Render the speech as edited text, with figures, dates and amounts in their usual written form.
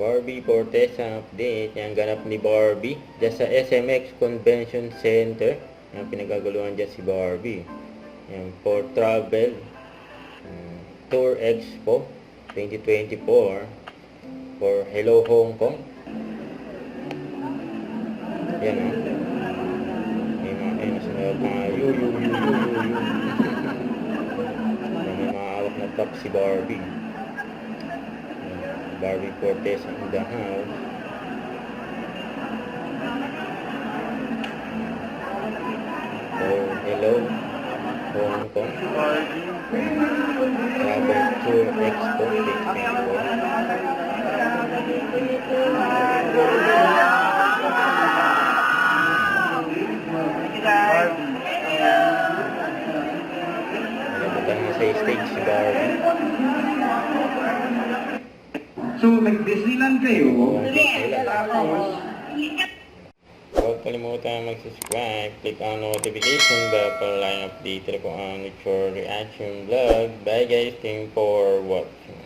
Barbie Fortesa update. Yan, ganap ni Barbie. Diyan sa SMX Convention Center. Yan, pinagaguluhan dyan si Barbie. Yan, for travel. Tour Expo 2024. For Hello Hong Kong. Yan, o. May mga yu. May maawak na top si Barbie. Barbie Fortesa in the house. Oh, hello, Hong Kong. Travel Tour Expo 2024. Nagpunta na sa stage si Barbie. So, nag-Disneyland kayo? Tapos, huwag kalimutan mag-subscribe, click on notification bell para lang update ko ang your reaction vlog. Bye guys, thank you for watching.